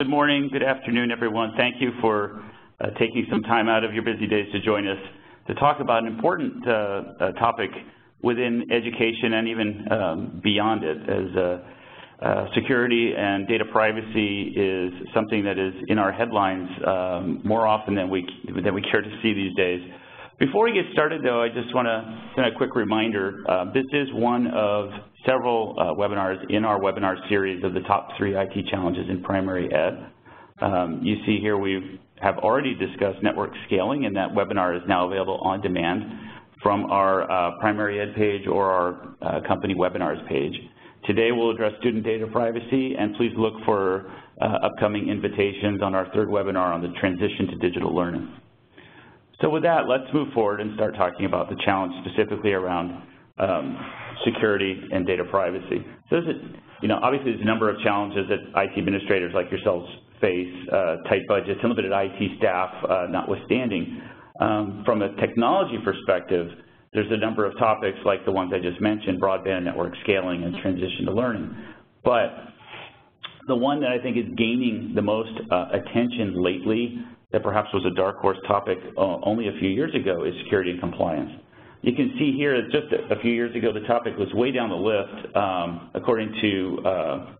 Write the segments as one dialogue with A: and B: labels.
A: Good morning, good afternoon, everyone. Thank you for taking some time out of your busy days to join us to talk about an important topic within education and even beyond it, as security and data privacy is something that is in our headlines more often than we care to see these days. Before we get started, though, I just want to send a quick reminder. This is one of several webinars in our webinar series of the top 3 IT challenges in primary ed. You see here we have already discussed network scaling, and that webinar is now available on demand from our primary ed page or our company webinars page. Today we'll address student data privacy, and please look for upcoming invitations on our 3rd webinar on the transition to digital learning. So with that, let's move forward and start talking about the challenge specifically around security and data privacy. So obviously there's a number of challenges that IT administrators like yourselves face, tight budgets, and limited IT staff notwithstanding. From a technology perspective, there's a number of topics like the ones I just mentioned, broadband network scaling and transition to learning. But the one that I think is gaining the most attention lately, that perhaps was a dark horse topic only a few years ago, is security and compliance. You can see here that just a few years ago, the topic was way down the list, according to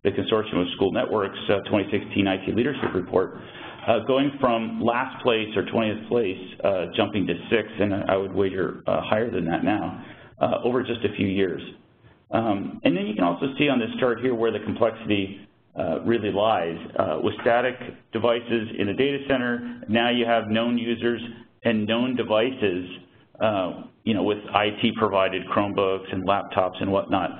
A: the Consortium of School Networks 2016 IT Leadership Report, going from last place or 20th place, jumping to 6th, and I would wager higher than that now, over just a few years. And then you can also see on this chart here where the complexity really lies. With static devices in a data center, now you have known users and known devices, with IT-provided Chromebooks and laptops and whatnot.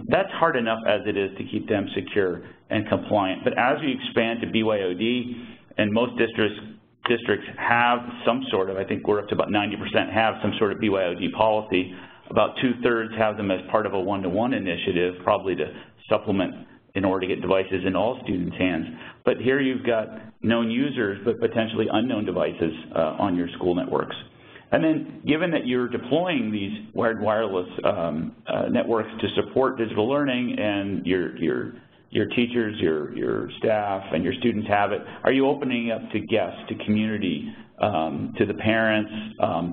A: That's hard enough as it is to keep them secure and compliant. But as we expand to BYOD, and most districts have some sort of, I think we're up to about 90% have some sort of BYOD policy. About 2/3 have them as part of a one-to-one initiative, probably to supplement in order to get devices in all students' hands. But here you've got known users, but potentially unknown devices on your school networks. And then given that you're deploying these wired wireless networks to support digital learning, and your teachers, your staff, and your students have it, are you opening up to guests, to community, to the parents,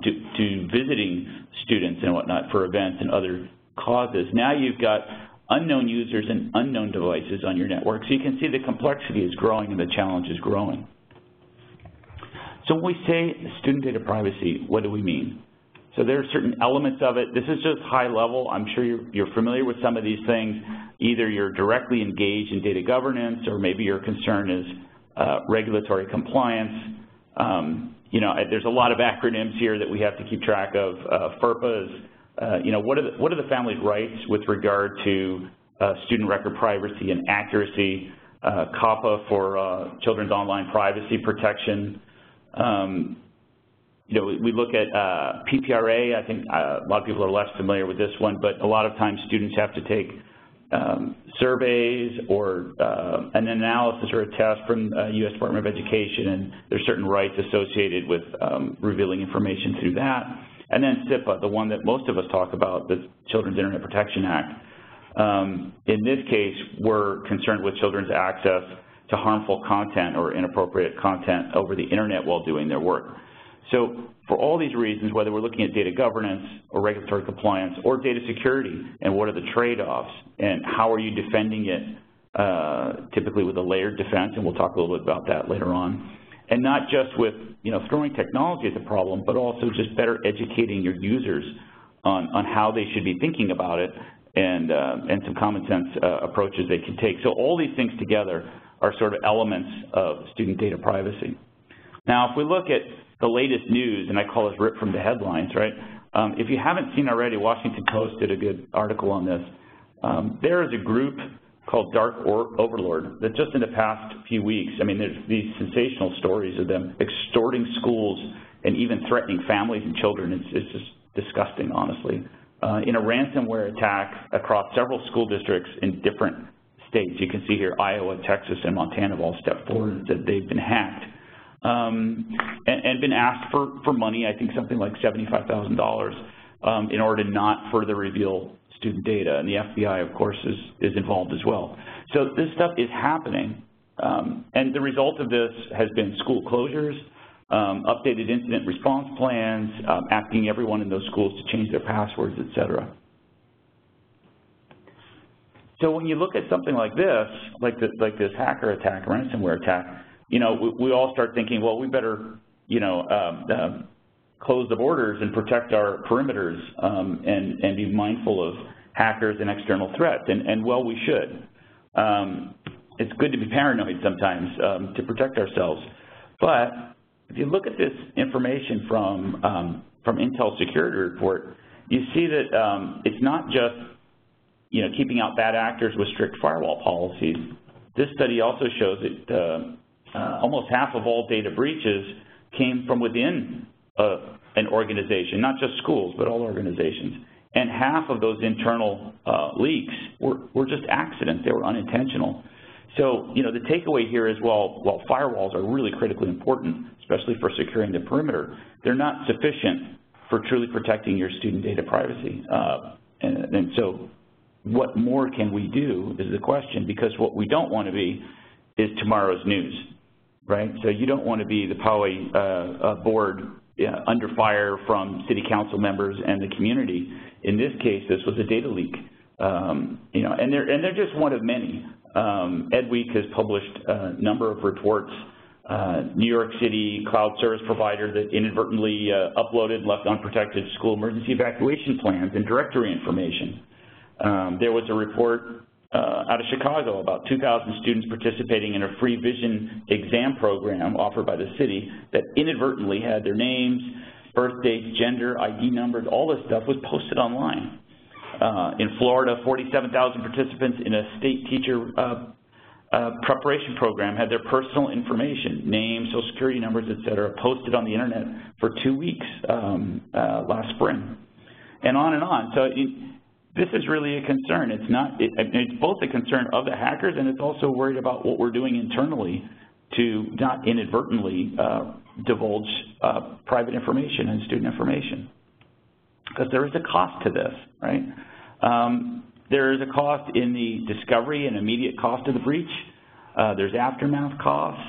A: to visiting students and whatnot for events and other causes? Now you've got unknown users and unknown devices on your network. So you can see the complexity is growing and the challenge is growing. So when we say student data privacy, what do we mean? So there are certain elements of it. This is just high level. I'm sure you're familiar with some of these things. Either you're directly engaged in data governance, or maybe your concern is regulatory compliance. There's a lot of acronyms here that we have to keep track of. FERPAs. What are the family's rights with regard to student record privacy and accuracy? COPPA for children's online privacy protection. We look at PPRA. I think a lot of people are less familiar with this one, but a lot of times students have to take surveys or an analysis or a test from U.S. Department of Education, and there's certain rights associated with revealing information through that. And then SIPA, the one that most of us talk about, the Children's Internet Protection Act. In this case, we're concerned with children's access to harmful content or inappropriate content over the internet while doing their work. So for all these reasons, whether we're looking at data governance or regulatory compliance or data security, and what are the trade-offs and how are you defending it, typically with a layered defense, and we'll talk a little bit about that later on. And not just with throwing technology at the problem, but also just better educating your users on how they should be thinking about it, and some common sense approaches they can take. So all these things together are sort of elements of student data privacy. Now, if we look at the latest news, and I call this ripped from the headlines, right? If you haven't seen already, Washington Post did a good article on this. There is a group called Dark Overlord that just in the past few weeks, there's these sensational stories of them extorting schools and even threatening families and children. It's just disgusting, honestly. In a ransomware attack across several school districts in different states. You can see here Iowa, Texas, and Montana have all stepped forward and said they've been hacked and been asked for money, I think something like $75,000, in order to not further reveal student data. And the FBI, of course, is involved as well. So this stuff is happening. And the result of this has been school closures, updated incident response plans, asking everyone in those schools to change their passwords, et cetera. So when you look at something like this, like this hacker attack, ransomware attack, you know, we all start thinking, well, we better, you know, close the borders and protect our perimeters and be mindful of hackers and external threats, and well, we should. It's good to be paranoid sometimes to protect ourselves. But if you look at this information from Intel's security report, you see that it's not just, you know, keeping out bad actors with strict firewall policies. This study also shows that almost half of all data breaches came from within an organization, not just schools, but all organizations. And half of those internal leaks were just accidents. They were unintentional. So, you know, the takeaway here is, while firewalls are really critically important, especially for securing the perimeter, they're not sufficient for truly protecting your student data privacy. And so what more can we do is the question, because what we don't want to be is tomorrow's news, right? So you don't want to be the Poway board under fire from city council members and the community. In this case, this was a data leak, you know, and they're just one of many. Ed Week has published a number of reports. New York City cloud service provider that inadvertently uploaded and left unprotected school emergency evacuation plans and directory information. There was a report out of Chicago about 2,000 students participating in a free vision exam program offered by the city that inadvertently had their names, birth dates, gender, ID numbers, all this stuff was posted online. In Florida, 47,000 participants in a state teacher preparation program had their personal information, names, social security numbers, et cetera, posted on the internet for 2 weeks last spring, and on and on. So this is really a concern. It's not. It's both a concern of the hackers, and it's also worried about what we're doing internally to not inadvertently divulge private information and student information, because there is a cost to this, right? There is a cost in the discovery and immediate cost of the breach. There's aftermath costs.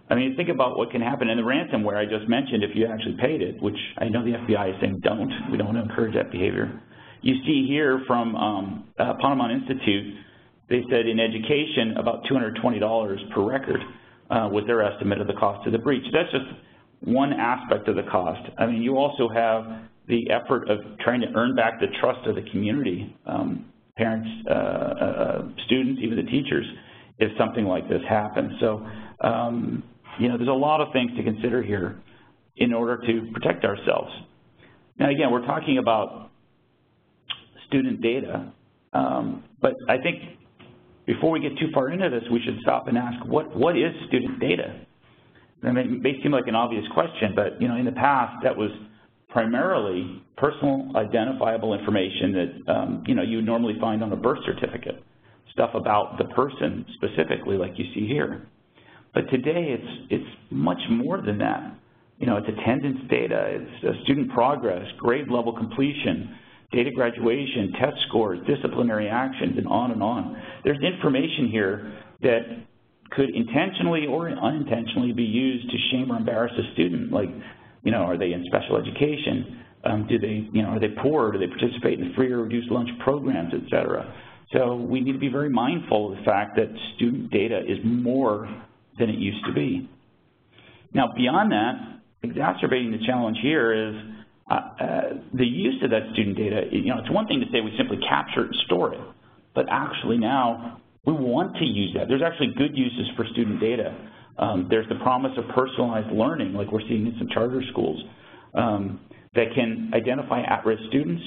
A: I mean, think about what can happen. And the ransomware I just mentioned, if you actually paid it, which I know the FBI is saying don't. We don't want to encourage that behavior. You see here from Panama Institute, they said in education about $220 per record was their estimate of the cost of the breach. That's just one aspect of the cost. I mean, you also have the effort of trying to earn back the trust of the community, parents, students, even the teachers, if something like this happens. So, you know, there's a lot of things to consider here in order to protect ourselves. Now, again, we're talking about student data, but I think before we get too far into this, we should stop and ask, what is student data? I mean, it may seem like an obvious question, but, you know, in the past, that was primarily personal identifiable information that, you know, you would normally find on a birth certificate, stuff about the person specifically, like you see here. But today, it's much more than that. You know, it's attendance data, it's student progress, grade level completion, data graduation, test scores, disciplinary actions, and on and on. There's information here that could intentionally or unintentionally be used to shame or embarrass a student. Like, you know, are they in special education? Do they, you know, are they poor? Do they participate in free or reduced lunch programs, et cetera? So we need to be very mindful of the fact that student data is more than it used to be. Now, beyond that, exacerbating the challenge here is the use of that student data. You know, it's one thing to say we simply capture it and store it, but actually now we want to use that. There's actually good uses for student data. There's the promise of personalized learning, like we're seeing in some charter schools, that can identify at-risk students,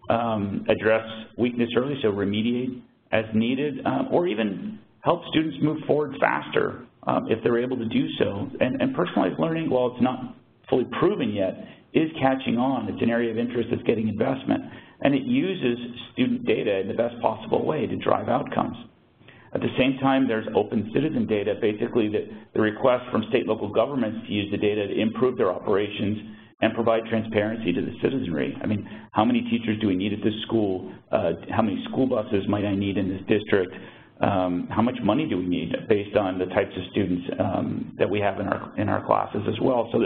A: address weakness early, so remediate as needed, or even help students move forward faster if they're able to do so. And personalized learning, while it's not fully proven yet, is catching on. It's an area of interest that's getting investment, and it uses student data in the best possible way to drive outcomes. At the same time, there's open citizen data, basically the request from state local governments to use the data to improve their operations and provide transparency to the citizenry. I mean, how many teachers do we need at this school? How many school buses might I need in this district? How much money do we need based on the types of students that we have in our classes as well? So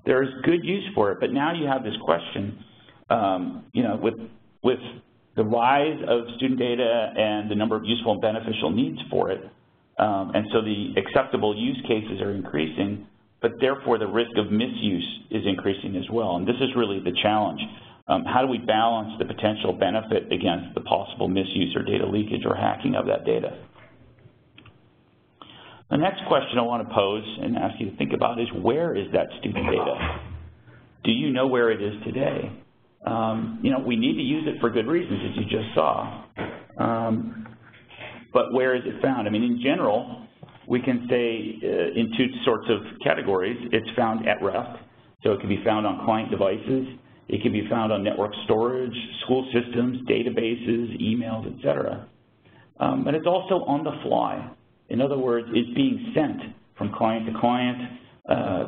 A: there's good use for it, but now you have this question, you know, with the rise of student data and the number of useful and beneficial needs for it, and so the acceptable use cases are increasing, but therefore the risk of misuse is increasing as well, and this is really the challenge. How do we balance the potential benefit against the possible misuse or data leakage or hacking of that data? The next question I want to pose and ask you to think about is, where is that student data? Do you know where it is today? You know, we need to use it for good reasons, as you just saw. But where is it found? I mean, in general, we can say in two sorts of categories. It's found at rest, so it can be found on client devices. It can be found on network storage, school systems, databases, emails, et cetera. And it's also on the fly. In other words, it's being sent from client to client,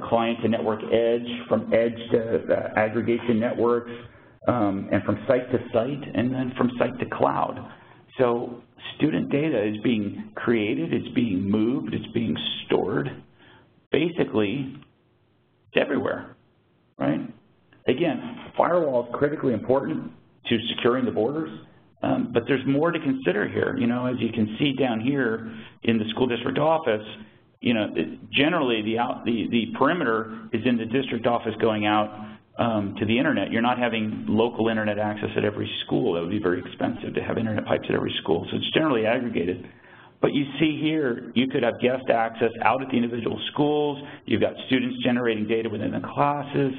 A: client to network edge, from edge to aggregation networks, and from site to site, and then from site to cloud. So student data is being created, it's being moved, it's being stored. Basically, it's everywhere, right? Again, firewall is critically important to securing the borders, but there's more to consider here. You know, as you can see down here in the school district office, you know, generally the perimeter is in the district office going out to the internet. You're not having local internet access at every school. That would be very expensive to have internet pipes at every school, so it's generally aggregated. But you see here, you could have guest access out at the individual schools. You've got students generating data within the classes,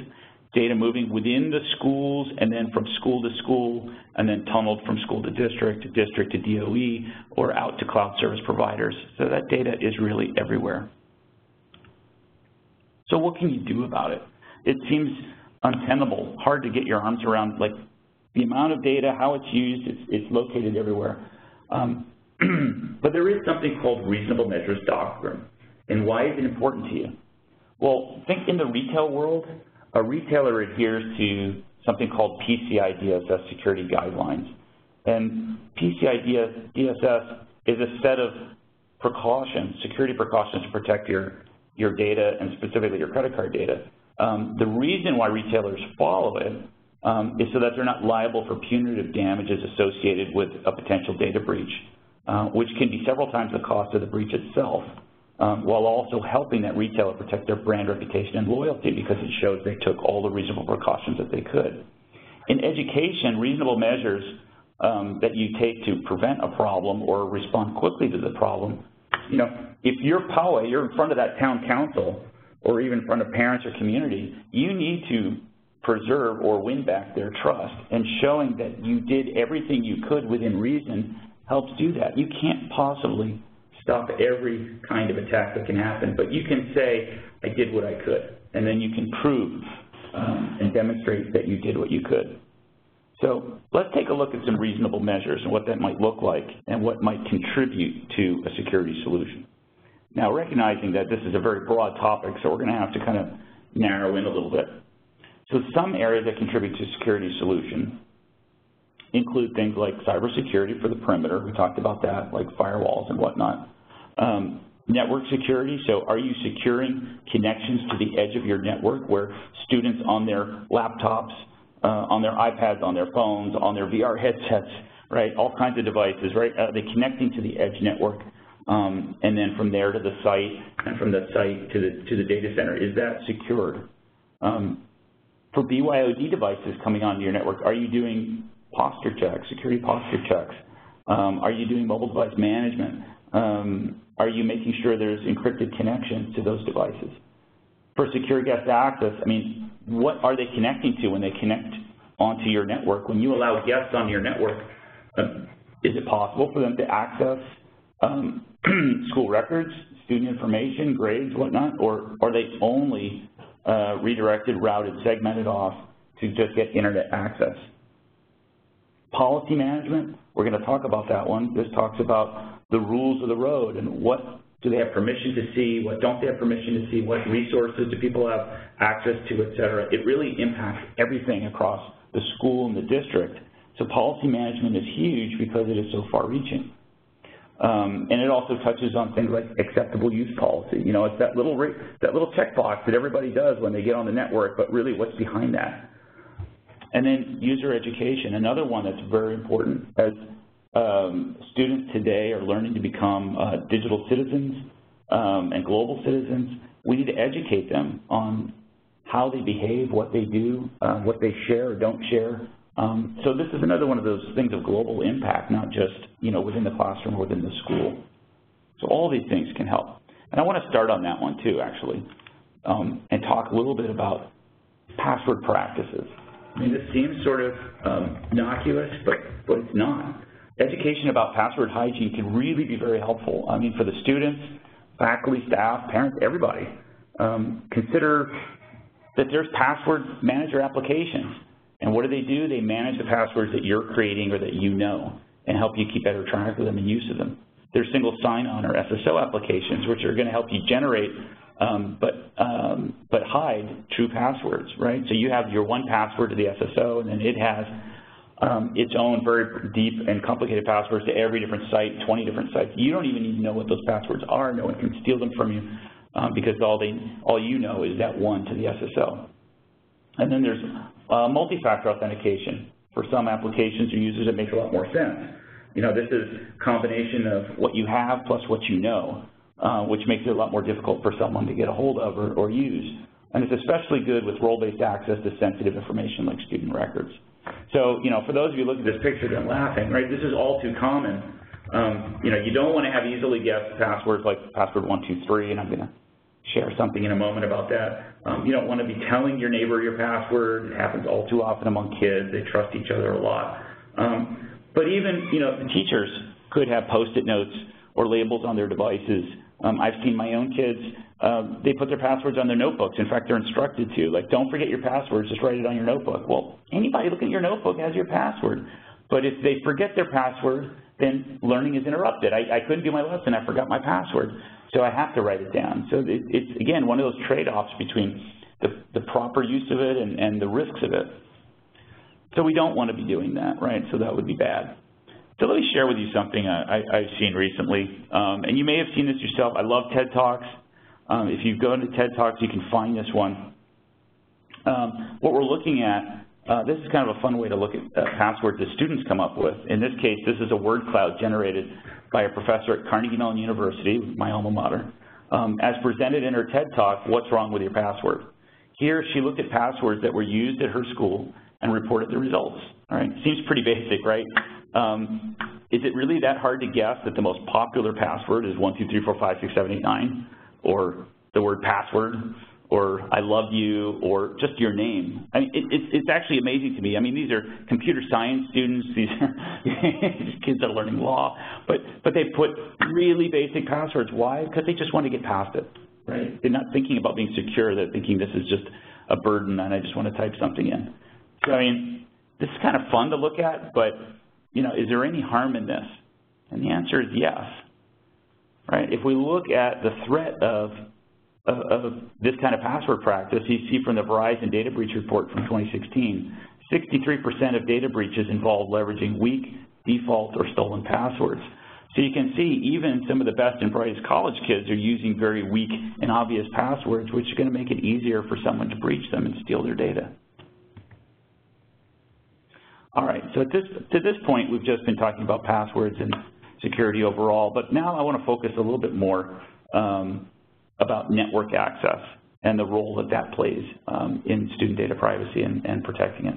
A: data moving within the schools, and then from school to school, and then tunneled from school to district to DOE, or out to cloud service providers. So that data is really everywhere. So what can you do about it? It seems untenable, hard to get your arms around, like the amount of data, how it's used, it's located everywhere. But there is something called reasonable measures doctrine. And why is it important to you? Well, think in the retail world, a retailer adheres to something called PCI DSS security guidelines. And PCI DSS is a set of precautions, security precautions to protect your data and specifically your credit card data. The reason why retailers follow it is so that they're not liable for punitive damages associated with a potential data breach, which can be several times the cost of the breach itself, while also helping that retailer protect their brand reputation and loyalty because it shows they took all the reasonable precautions that they could. In education, reasonable measures that you take to prevent a problem or respond quickly to the problem, you know, if you're POA, you're in front of that town council or even in front of parents or community, you need to preserve or win back their trust, and showing that you did everything you could within reason helps do that. You can't possibly stop every kind of attack that can happen, but you can say, I did what I could, and then you can prove and demonstrate that you did what you could. So let's take a look at some reasonable measures and what that might look like and what might contribute to a security solution. Now, recognizing that this is a very broad topic, so we're going to have to kind of narrow in a little bit. So some areas that contribute to security solution include things like cybersecurity for the perimeter. We talked about that, like firewalls and whatnot. Network security, so are you securing connections to the edge of your network where students on their laptops, on their iPads, on their phones, on their VR headsets, right, all kinds of devices, right, are they connecting to the edge network? And then from there to the site, and from the site to the data center, is that secured? For BYOD devices coming onto your network, are you doing posture checks, security posture checks? Are you doing mobile device management? Are you making sure there's encrypted connections to those devices? For secure guest access, I mean, what are they connecting to when they connect onto your network? When you allow guests on your network, is it possible for them to access school records, student information, grades, whatnot, or are they only redirected, routed, segmented off to just get internet access? Policy management, we're going to talk about that one. This talks about the rules of the road and what do they have permission to see, what don't they have permission to see, what resources do people have access to, et cetera. It really impacts everything across the school and the district. So policy management is huge because it is so far-reaching. And it also touches on things like acceptable use policy. You know, it's that little checkbox that everybody does when they get on the network, but really what's behind that. And then user education, another one that's very important. As students today are learning to become digital citizens and global citizens, we need to educate them on how they behave, what they do, what they share or don't share. So this is another one of those things of global impact, not just, you know, within the classroom or within the school. So all these things can help. And I want to start on that one too, actually, and talk a little bit about password practices. I mean, this seems sort of innocuous, but it's not. Education about password hygiene can really be very helpful. I mean, for the students, faculty, staff, parents, everybody. Consider that there's password manager applications. And what do? They manage the passwords that you're creating or that you know and help you keep better track of them and use of them. There's single sign-on or SSO applications, which are going to help you generate but hide true passwords, right? So you have your one password to the SSO, and then it has its own very deep and complicated passwords to every different site, 20 different sites. You don't even need to know what those passwords are. No one can steal them from you because all you know is that one to the SSO. And then there's multi-factor authentication. For some applications or users, it makes a lot more sense. You know, this is a combination of what you have plus what you know, which makes it a lot more difficult for someone to get a hold of or use. And it's especially good with role-based access to sensitive information like student records. So, you know, for those of you who look at this picture and laughing, right, this is all too common. You know, you don't want to have easily guessed passwords like password 123, and I'm going to share something in a moment about that. You don't want to be telling your neighbor your password. It happens all too often among kids. They trust each other a lot. But even, you know, the teachers could have Post-it notes or labels on their devices. I've seen my own kids, they put their passwords on their notebooks. In fact, they're instructed to. Like, don't forget your passwords, just write it on your notebook. Well, anybody looking at your notebook has your password. But if they forget their password, then learning is interrupted. I couldn't do my lesson, I forgot my password. So I have to write it down. So it's again, one of those trade-offs between the proper use of it and the risks of it. So we don't want to be doing that, right? So that would be bad. So let me share with you something I've seen recently. And you may have seen this yourself. I love TED Talks. If you go into TED Talks, you can find this one. What we're looking at, this is kind of a fun way to look at passwords that students come up with. In this case, this is a word cloud generated by a professor at Carnegie Mellon University, my alma mater, as presented in her TED Talk, What's Wrong with Your Password? Here, she looked at passwords that were used at her school and reported the results. All right, seems pretty basic, right? Is it really that hard to guess that the most popular password is 1, 2, 3, 4, 5, 6, 7, 8, 9, or the word password, or I love you, or just your name? I mean, it's actually amazing to me. I mean, these are computer science students. These are kids that are learning law, but they put really basic passwords. Why? Because they just want to get past it, right? They're not thinking about being secure. They're thinking this is just a burden, and I just want to type something in. So, I mean, this is kind of fun to look at, but, you know, is there any harm in this? And the answer is yes, right? If we look at the threat of this kind of password practice, you see from the Verizon data breach report from 2016, 63% of data breaches involve leveraging weak, default, or stolen passwords. So you can see even some of the best and brightest college kids are using very weak and obvious passwords, which is going to make it easier for someone to breach them and steal their data. All right, so to this point, we've just been talking about passwords and security overall, but now I want to focus a little bit more about network access and the role that plays in student data privacy and protecting it.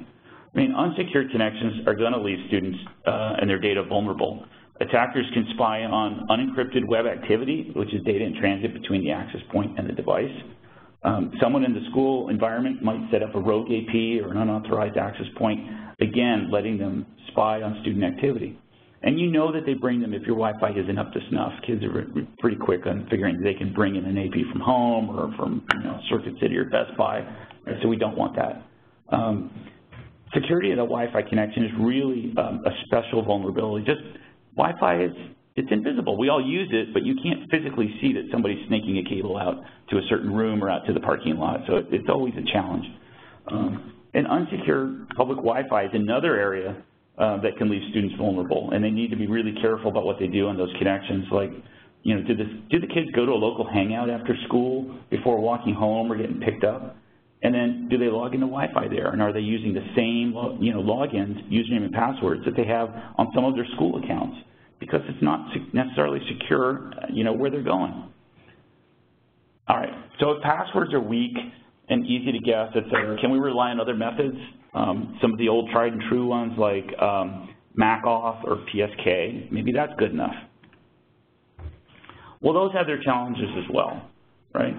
A: I mean, unsecured connections are going to leave students and their data vulnerable. Attackers can spy on unencrypted web activity, which is data in transit between the access point and the device. Someone in the school environment might set up a rogue AP or an unauthorized access point, again, letting them spy on student activity. And you know that they bring them if your Wi-Fi isn't up to snuff. Kids are pretty quick on figuring they can bring in an AP from home or from, you know, Circuit City or Best Buy, right? So we don't want that. Security of the Wi-Fi connection is really a special vulnerability. Just Wi-Fi it's invisible. We all use it, but you can't physically see that somebody's snaking a cable out to a certain room or out to the parking lot. So it's always a challenge. And unsecured public Wi-Fi is another area that can leave students vulnerable, and they need to be really careful about what they do on those connections. Like, you know, do the kids go to a local hangout after school before walking home or getting picked up? And then do they log into Wi-Fi there? And are they using the same, you know, logins, username and passwords that they have on some of their school accounts? Because it's not necessarily secure, you know, where they're going. All right, so if passwords are weak and easy to guess, et cetera, can we rely on other methods? Some of the old tried and true ones like MacAuth or PSK, maybe that's good enough. Well, those have their challenges as well, right?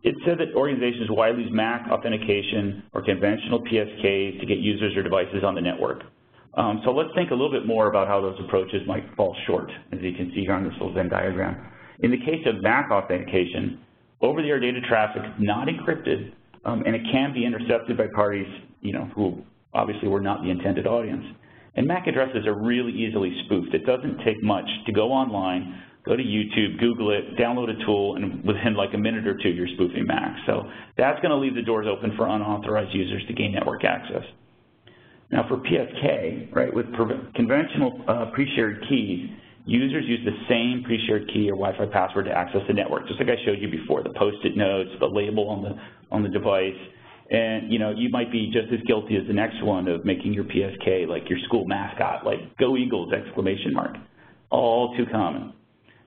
A: It said that organizations widely use Mac authentication or conventional PSKs to get users or devices on the network. So let's think a little bit more about how those approaches might fall short, as you can see here on this little Venn diagram. In the case of Mac authentication, over-the-air data traffic not encrypted, and it can be intercepted by parties, you know, who obviously were not the intended audience. And Mac addresses are really easily spoofed. It doesn't take much to go online, go to YouTube, Google it, download a tool, and within like a minute or two, you're spoofing Mac. So that's going to leave the doors open for unauthorized users to gain network access. Now for PSK, right, with conventional pre-shared keys, users use the same pre-shared key or Wi-Fi password to access the network, just like I showed you before, the Post-it notes, the label on the device. And, you know, you might be just as guilty as the next one of making your PSK like your school mascot, like Go Eagles, exclamation mark. All too common.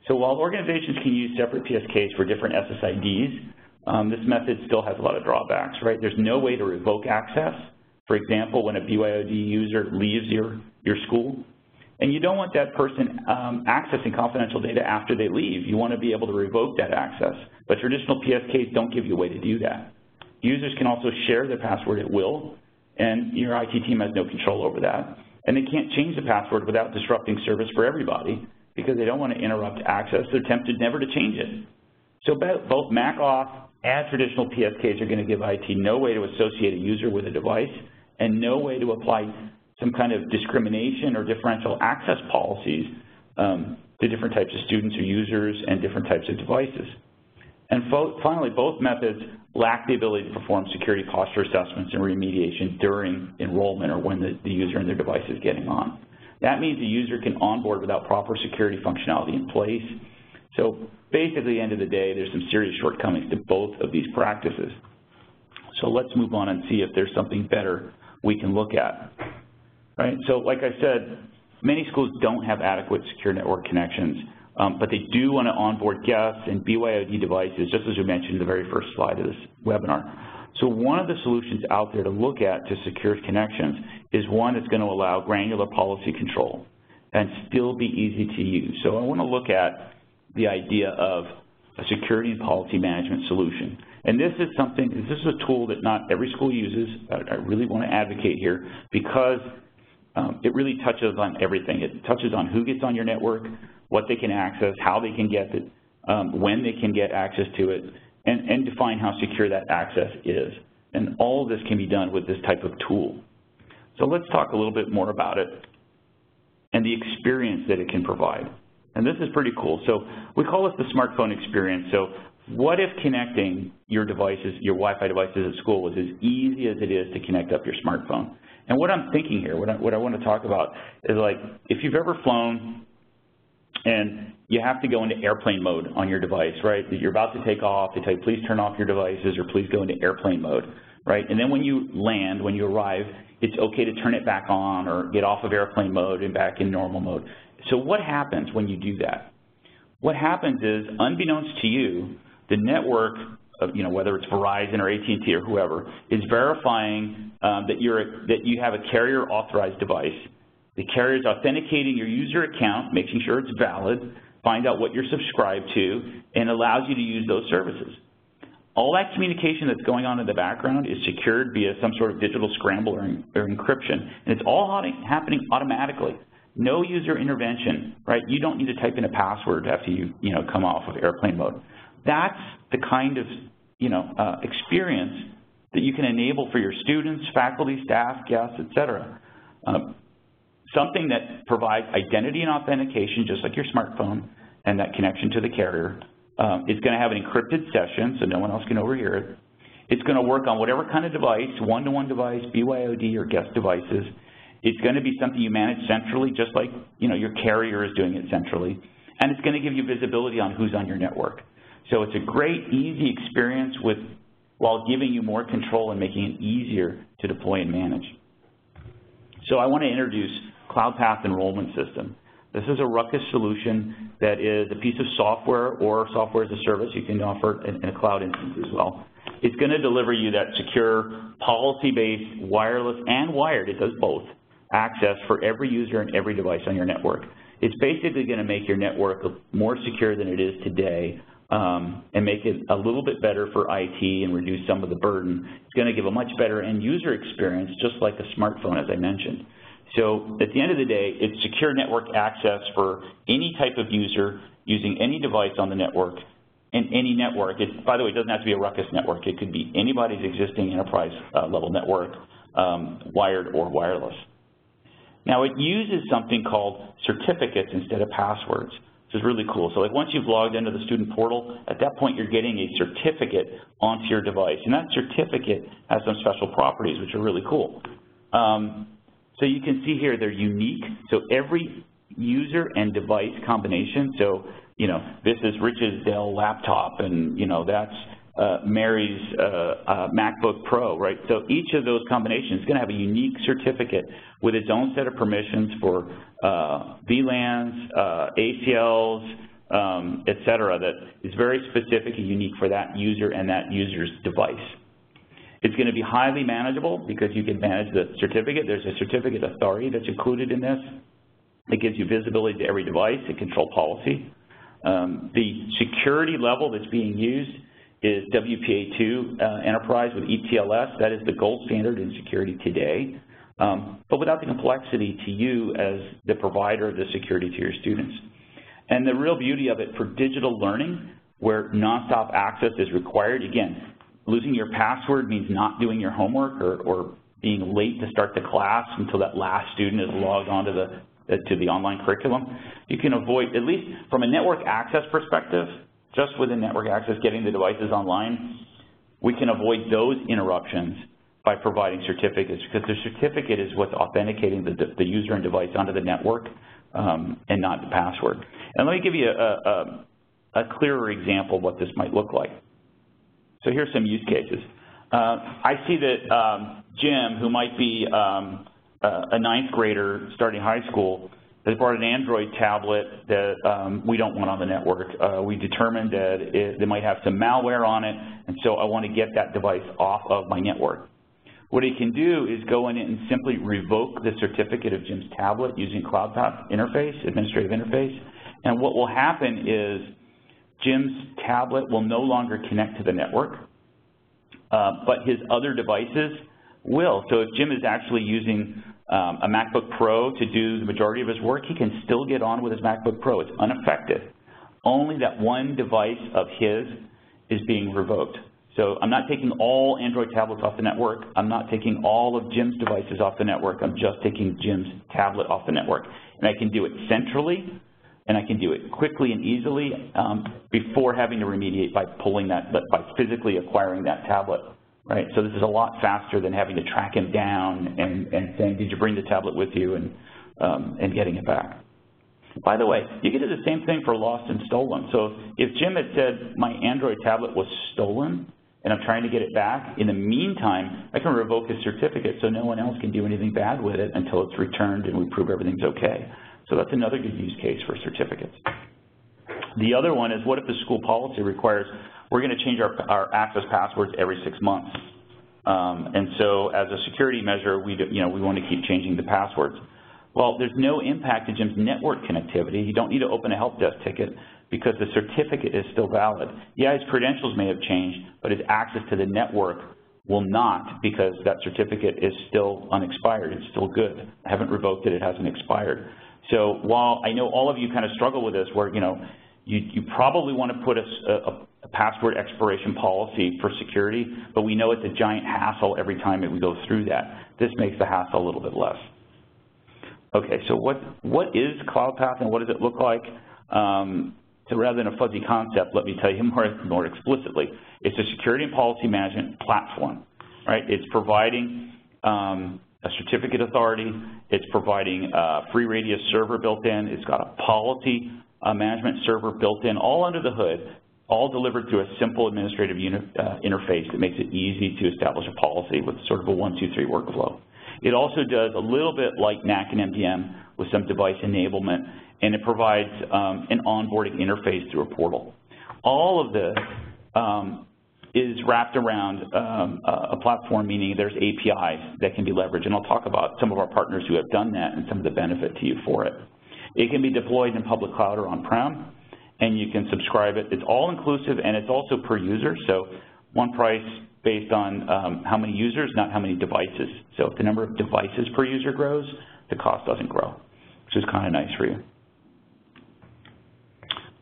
A: So while organizations can use separate PSKs for different SSIDs, this method still has a lot of drawbacks, right? There's no way to revoke access. For example, when a BYOD user leaves your school, and you don't want that person accessing confidential data after they leave. You want to be able to revoke that access. But traditional PSKs don't give you a way to do that. Users can also share their password at will, and your IT team has no control over that. And they can't change the password without disrupting service for everybody because they don't want to interrupt access. They're tempted never to change it. So both MacAuth and traditional PSKs are going to give IT no way to associate a user with a device and no way to apply some kind of discrimination or differential access policies to different types of students or users and different types of devices. And finally, both methods lack the ability to perform security posture assessments and remediation during enrollment or when the user and their device is getting on. That means the user can onboard without proper security functionality in place. So basically, at the end of the day, there's some serious shortcomings to both of these practices. So let's move on and see if there's something better we can look at. Right? So like I said, many schools don't have adequate secure network connections, but they do want to onboard guests and BYOD devices, just as we mentioned in the very first slide of this webinar. So one of the solutions out there to look at to secure connections is one that's going to allow granular policy control and still be easy to use. So I want to look at the idea of a security and policy management solution. And this is a tool that not every school uses. I really want to advocate here because it really touches on everything. It touches on who gets on your network, what they can access, how they can get it, when they can get access to it, and define how secure that access is. And all of this can be done with this type of tool. So let's talk a little bit more about it and the experience that it can provide. And this is pretty cool. So we call this the smartphone experience. So what if connecting your devices, your Wi-Fi devices at school was as easy as it is to connect up your smartphone? And what I'm thinking here, what I want to talk about is like if you've ever flown and you have to go into airplane mode on your device, right? You're about to take off, they tell you please turn off your devices or please go into airplane mode, right? And then when you land, when you arrive, it's okay to turn it back on or get off of airplane mode and back in normal mode. So what happens when you do that? What happens is, unbeknownst to you, the network, whether it's Verizon or AT&T or whoever, is verifying that you have a carrier-authorized device. The carrier is authenticating your user account, making sure it's valid, find out what you're subscribed to, and allows you to use those services. All that communication that's going on in the background is secured via some sort of digital scramble or encryption, and it's all happening automatically. No user intervention, right? You don't need to type in a password after you come off of airplane mode. That's the kind of experience that you can enable for your students, faculty, staff, guests, et cetera. Something that provides identity and authentication, just like your smartphone, and that connection to the carrier. It's going to have an encrypted session, so no one else can overhear it. It's going to work on whatever kind of device, one-to-one device, BYOD, or guest devices. It's going to be something you manage centrally, just like your carrier is doing it centrally. And it's going to give you visibility on who's on your network. So it's a great, easy experience while giving you more control and making it easier to deploy and manage. So I want to introduce Cloudpath Enrollment System. This is a Ruckus solution that is a piece of software or software as a service. You can offer it in a cloud instance as well. It's going to deliver you that secure, policy-based, wireless, and wired, it does both, access for every user and every device on your network. It's basically going to make your network more secure than it is today and make it a little bit better for IT and reduce some of the burden. It's going to give a much better end-user experience, just like a smartphone, as I mentioned. So at the end of the day, it's secure network access for any type of user using any device on the network and any network. By the way, it doesn't have to be a Ruckus network. It could be anybody's existing enterprise level network, wired or wireless. Now, it uses something called certificates instead of passwords, which is really cool. So like once you've logged into the student portal, at that point you're getting a certificate onto your device. And that certificate has some special properties, which are really cool. So you can see here they're unique. So every user and device combination, so this is Rich's Dell laptop, and that's Mary's MacBook Pro, right? So each of those combinations is going to have a unique certificate with its own set of permissions for VLANs, ACLs, et cetera, that is very specific and unique for that user and that user's device. It's going to be highly manageable because you can manage the certificate. There's a certificate authority that's included in this. It gives you visibility to every device and control policy. The security level that's being used is WPA2 Enterprise with ETLS. That is the gold standard in security today, but without the complexity to you as the provider of the security to your students. And the real beauty of it for digital learning, where nonstop access is required, again, losing your password means not doing your homework or being late to start the class until that last student is logged on to the online curriculum. You can avoid, at least from a network access perspective, just within network access, getting the devices online, we can avoid those interruptions by providing certificates, because the certificate is what's authenticating the user and device onto the network and not the password. And let me give you a clearer example of what this might look like. So here's some use cases. I see that Jim, who might be a ninth grader starting high school, has brought an Android tablet that we don't want on the network. We determined that they might have some malware on it, and so I want to get that device off of my network. What he can do is go in and simply revoke the certificate of Jim's tablet using Cloudpath interface, administrative interface, and what will happen is Jim's tablet will no longer connect to the network, but his other devices will. So if Jim is actually using a MacBook Pro to do the majority of his work, he can still get on with his MacBook Pro. It's unaffected. Only that one device of his is being revoked. So I'm not taking all Android tablets off the network. I'm not taking all of Jim's devices off the network. I'm just taking Jim's tablet off the network. And I can do it centrally, and I can do it quickly and easily before having to remediate by pulling that, by physically acquiring that tablet. Right, so this is a lot faster than having to track him down and saying, did you bring the tablet with you, and getting it back. By the way, you can do the same thing for lost and stolen. So if Jim had said, my Android tablet was stolen and I'm trying to get it back, in the meantime, I can revoke his certificate so no one else can do anything bad with it until it's returned and we prove everything's okay. So that's another good use case for certificates. The other one is, what if the school policy requires we're going to change our access passwords every 6 months, and so as a security measure, we want to keep changing the passwords. Well, there's no impact to Jim's network connectivity. You don't need to open a help desk ticket because the certificate is still valid. Yeah, his credentials may have changed, but his access to the network will not, because that certificate is still unexpired. It's still good. I haven't revoked it. It hasn't expired. So while I know all of you kind of struggle with this, where you probably want to put a password expiration policy for security, but we know it's a giant hassle every time we go through that. This makes the hassle a little bit less. Okay, so what is Cloudpath and what does it look like? So rather than a fuzzy concept, let me tell you more explicitly. It's a security and policy management platform, right? It's providing a certificate authority. It's providing a free radius server built in. It's got a policy management server built in, all under the hood, all delivered through a simple administrative interface that makes it easy to establish a policy with sort of a 1, 2, 3 workflow. It also does a little bit like NAC and MDM with some device enablement, and it provides an onboarding interface through a portal. All of this is wrapped around a platform, meaning there's APIs that can be leveraged, and I'll talk about some of our partners who have done that and some of the benefit to you for it. It can be deployed in public cloud or on-prem, and you can subscribe it. It's all-inclusive, and it's also per user, so one price based on how many users, not how many devices. So if the number of devices per user grows, the cost doesn't grow, which is kind of nice for you.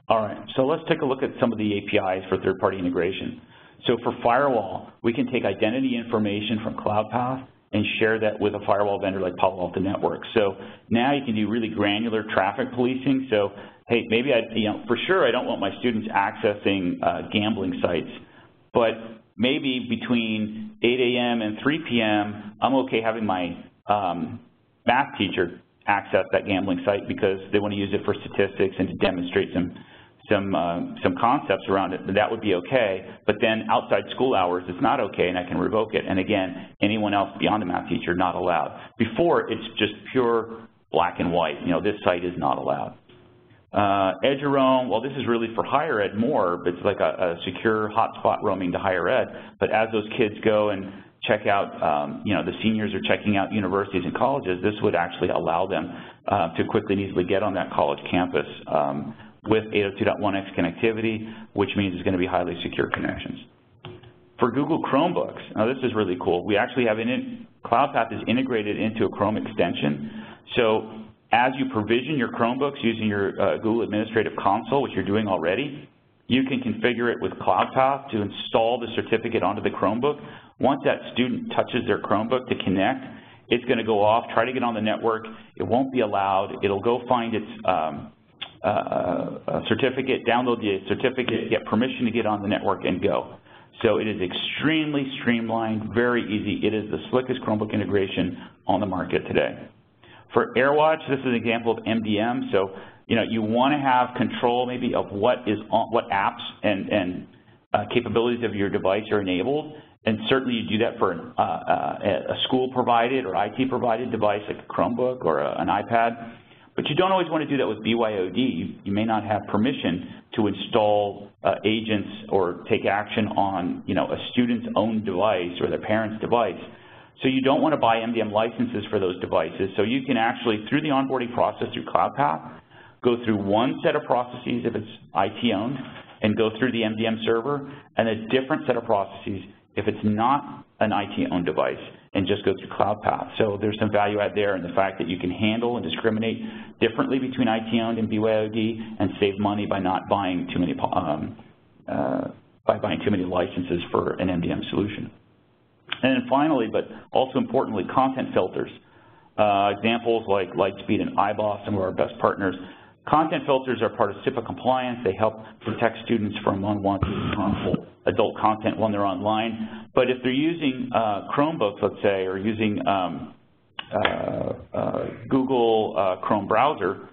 A: All right, so let's take a look at some of the APIs for third-party integration. So for firewall, we can take identity information from Cloudpath and share that with a firewall vendor like Palo Alto Networks. So now you can do really granular traffic policing. So, hey, maybe for sure I don't want my students accessing gambling sites, but maybe between 8 a.m. and 3 p.m., I'm okay having my math teacher access that gambling site because they want to use it for statistics and to demonstrate some concepts around it. That would be okay, but then outside school hours it's not okay, and I can revoke it. And again, anyone else beyond the math teacher not allowed. Before, it's just pure black and white. This site is not allowed. Edge your own, well, this is really for higher ed more, but it's like a secure hotspot roaming to higher ed. But as those kids go and check out, the seniors are checking out universities and colleges, this would actually allow them to quickly and easily get on that college campus with 802.1x connectivity, which means it's going to be highly secure connections. For Google Chromebooks, now this is really cool. We actually have Cloudpath is integrated into a Chrome extension. So as you provision your Chromebooks using your Google Administrative Console, which you're doing already, you can configure it with Cloudpath to install the certificate onto the Chromebook. Once that student touches their Chromebook to connect, it's going to go off, try to get on the network. It won't be allowed. It'll go find its certificate, download the certificate, get permission to get on the network, and go. So it is extremely streamlined, very easy. It is the slickest Chromebook integration on the market today. For AirWatch, this is an example of MDM. So you want to have control maybe of what apps and capabilities of your device are enabled, and certainly you do that for a school-provided or IT-provided device like a Chromebook or an iPad. But you don't always want to do that with BYOD. You may not have permission to install agents or take action on a student's own device or their parent's device. So you don't want to buy MDM licenses for those devices. So you can actually, through the onboarding process through Cloudpath, go through one set of processes if it's IT-owned and go through the MDM server, and a different set of processes if it's not an IT-owned device, and just go through Cloudpath. So there's some value add there in the fact that you can handle and discriminate differently between IT-owned and BYOD and save money by not buying too many licenses for an MDM solution. And then finally, but also importantly, content filters. Examples like Lightspeed and iBoss, some of our best partners. Content filters are part of CIPA compliance. They help protect students from unwanted harmful adult content when they're online. But if they're using Chromebooks, let's say, or using Google Chrome browser,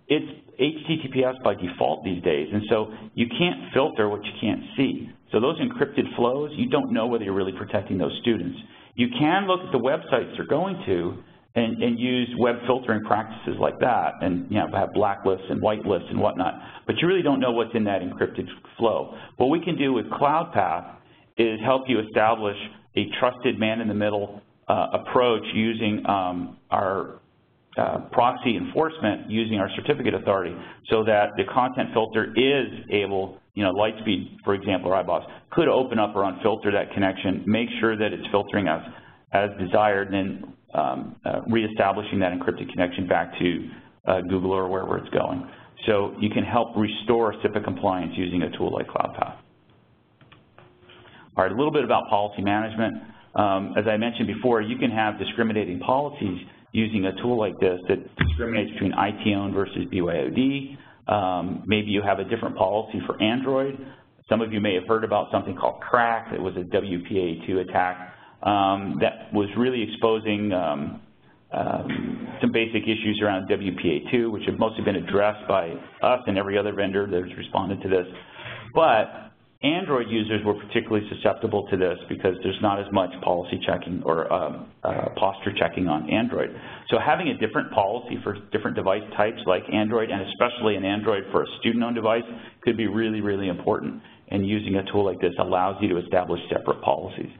A: it's HTTPS by default these days, and so you can't filter what you can't see. So those encrypted flows, you don't know whether you're really protecting those students. You can look at the websites they're going to and use web filtering practices like that, and have blacklists and whitelists and whatnot, but you really don't know what's in that encrypted flow. What we can do with Cloudpath is help you establish a trusted man-in-the-middle approach using our proxy enforcement using our certificate authority, so that the content filter is able, Lightspeed, for example, or iBoss, could open up or unfilter that connection, make sure that it's filtering as desired, and then reestablishing that encrypted connection back to Google or wherever it's going. So you can help restore CIPA compliance using a tool like Cloudpath. All right, a little bit about policy management. As I mentioned before, you can have discriminating policies using a tool like this that discriminates between IT-owned versus BYOD. Maybe you have a different policy for Android. Some of you may have heard about something called Crack. It was a WPA2 attack that was really exposing some basic issues around WPA2, which have mostly been addressed by us and every other vendor that has responded to this. But Android users were particularly susceptible to this because there's not as much policy checking or posture checking on Android. So having a different policy for different device types like Android, and especially an Android for a student-owned device, could be really, really important. And using a tool like this allows you to establish separate policies.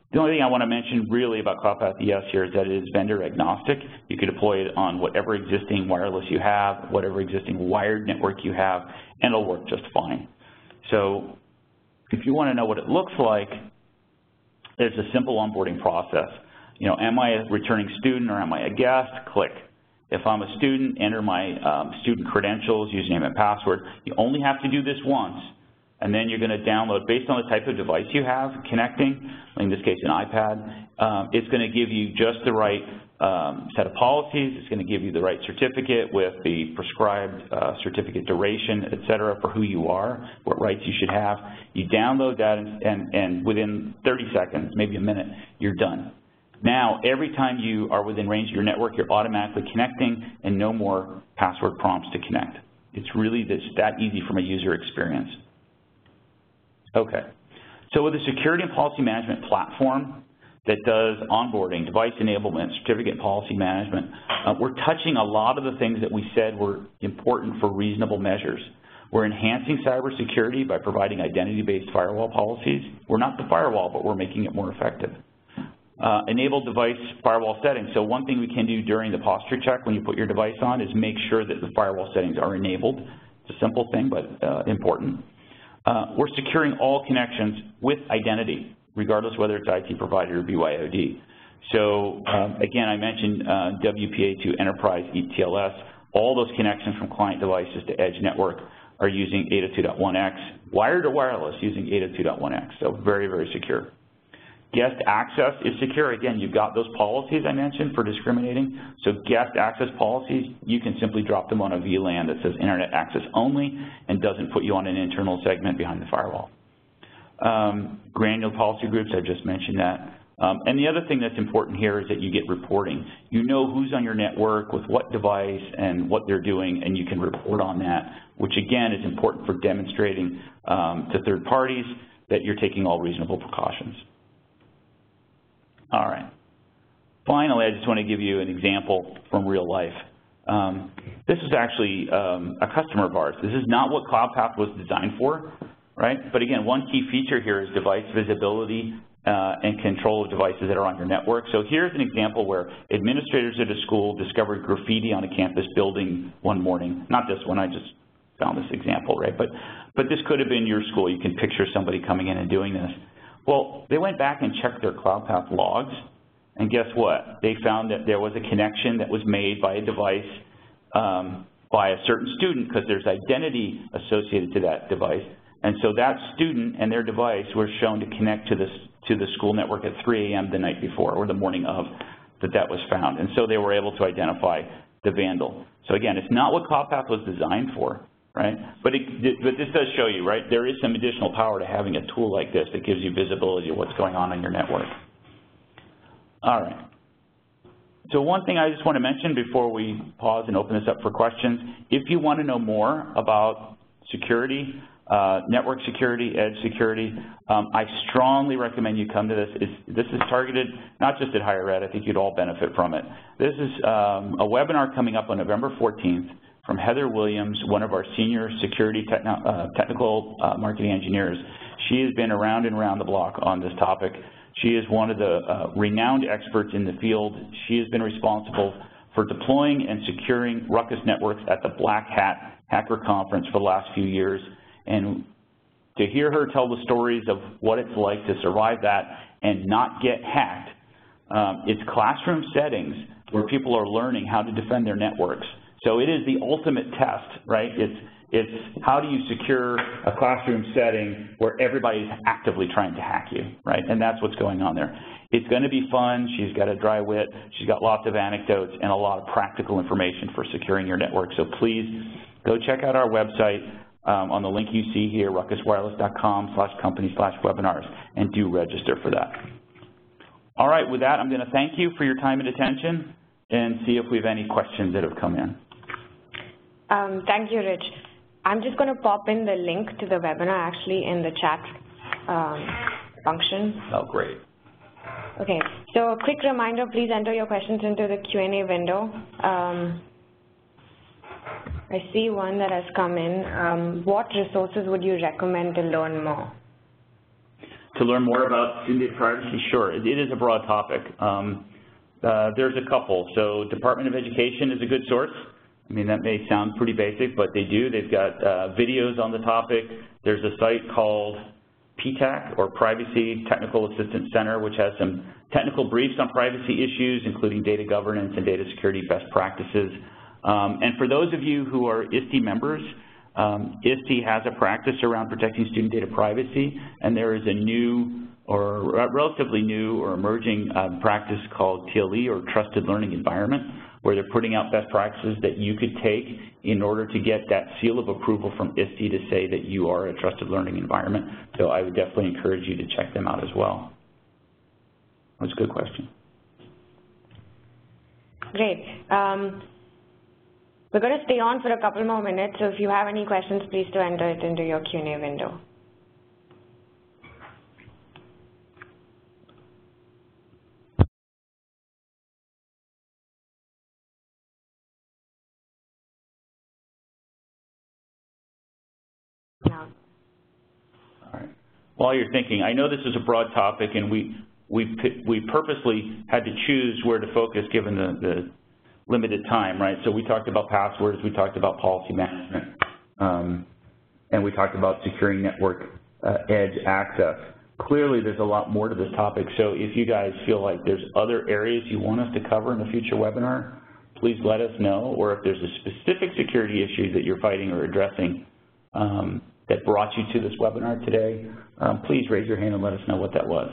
A: The only thing I want to mention really about Cloudpath ES here is that it is vendor agnostic. You can deploy it on whatever existing wireless you have, whatever existing wired network you have, and it'll work just fine. So if you want to know what it looks like, there's a simple onboarding process. You know, am I a returning student or am I a guest? Click. If I'm a student, enter my student credentials, username and password. You only have to do this once. And then you're going to download, based on the type of device you have connecting, in this case an iPad, it's going to give you just the right set of policies. It's going to give you the right certificate with the prescribed certificate duration, et cetera, for who you are, what rights you should have. You download that, and within 30 seconds, maybe a minute, you're done. Now, every time you are within range of your network, you're automatically connecting, and no more password prompts to connect. It's really that easy from a user experience. Okay, so with a security and policy management platform that does onboarding, device enablement, certificate policy management, we're touching a lot of the things that we said were important for reasonable measures. We're enhancing cybersecurity by providing identity-based firewall policies. We're not the firewall, but we're making it more effective. Enable device firewall settings. So one thing we can do during the posture check when you put your device on is make sure that the firewall settings are enabled. It's a simple thing, but important. We're securing all connections with identity, regardless whether it's IT provider or BYOD. So again, I mentioned WPA2 Enterprise ETLS. All those connections from client devices to edge network are using 802.1x, wired or wireless using 802.1x, so very, very secure. Guest access is secure. Again, you've got those policies I mentioned for discriminating. So guest access policies, you can simply drop them on a VLAN that says internet access only and doesn't put you on an internal segment behind the firewall. Granular policy groups, I just mentioned that. And the other thing that's important here is that you get reporting. You know who's on your network with what device and what they're doing, and you can report on that, which again is important for demonstrating to third parties that you're taking all reasonable precautions. All right. Finally, I just want to give you an example from real life. This is actually a customer of ours. This is not what Cloudpath was designed for, right? But again, one key feature here is device visibility and control of devices that are on your network. So here's an example where administrators at a school discovered graffiti on a campus building one morning. Not this one, I just found this example, right? But this could have been your school. You can picture somebody coming in and doing this. Well, they went back and checked their Cloudpath logs, and guess what? They found that there was a connection that was made by a device by a certain student because there's identity associated to that device. And so that student and their device were shown to connect to the school network at 3 a.m. the night before or the morning of that was found. And so they were able to identify the vandal. So again, it's not what Cloudpath was designed for. Right? But this does show you, right, there is some additional power to having a tool like this that gives you visibility of what's going on your network. All right. So one thing I just want to mention before we pause and open this up for questions, if you want to know more about security, network security, edge security, I strongly recommend you come to this. This is targeted not just at higher ed. I think you'd all benefit from it. This is a webinar coming up on November 14th. From Heather Williams, one of our senior security technical marketing engineers. She has been around and around the block on this topic. She is one of the renowned experts in the field. She has been responsible for deploying and securing Ruckus networks at the Black Hat Hacker Conference for the last few years. And to hear her tell the stories of what it's like to survive that and not get hacked, it's classroom settings where people are learning how to defend their networks. So it is the ultimate test, right? It's how do you secure a classroom setting where everybody's actively trying to hack you, right? And that's what's going on there. It's going to be fun. She's got a dry wit. She's got lots of anecdotes and a lot of practical information for securing your network. So please go check out our website. on the link you see here, ruckuswireless.com/company/webinars, and do register for that. All right, with that, I'm going to thank you for your time and attention and see if we have any questions that have come in.
B: Thank you, Rich. I'm just going to pop in the link to the webinar actually in the chat function.
A: Oh, great.
B: Okay, so a quick reminder, please enter your questions into the Q&A window. I see one that has come in. What resources would you recommend to learn more?
A: To learn more about student data privacy? Sure, it is a broad topic. There's a couple. So Department of Education is a good source. I mean, that may sound pretty basic, but they do. They've got videos on the topic. There's a site called PTAC, or Privacy Technical Assistance Center, which has some technical briefs on privacy issues, including data governance and data security best practices. And for those of you who are ISTE members, ISTE has a practice around protecting student data privacy, and there is a new or relatively new or emerging practice called TLE, or Trusted Learning Environment, where they're putting out best practices that you could take in order to get that seal of approval from ISTE to say that you are a trusted learning environment. So I would definitely encourage you to check them out as well. That's a good question.
B: Great. We're going to stay on for a couple more minutes, so if you have any questions, please do enter it into your Q&A window.
A: All right. While you're thinking, I know this is a broad topic, and we purposely had to choose where to focus given the limited time, right? So we talked about passwords, we talked about policy management, and we talked about securing network edge access. Clearly, there's a lot more to this topic, so if you guys feel like there's other areas you want us to cover in a future webinar, please let us know, or if there's a specific security issue that you're fighting or addressing that brought you to this webinar today, please raise your hand and let us know what that was.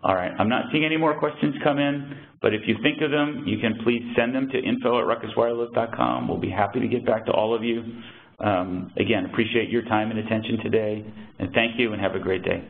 A: All right, I'm not seeing any more questions come in, but if you think of them, you can please send them to info@ruckuswireless.com. We'll be happy to get back to all of you. Again, appreciate your time and attention today, and thank you and have a great day.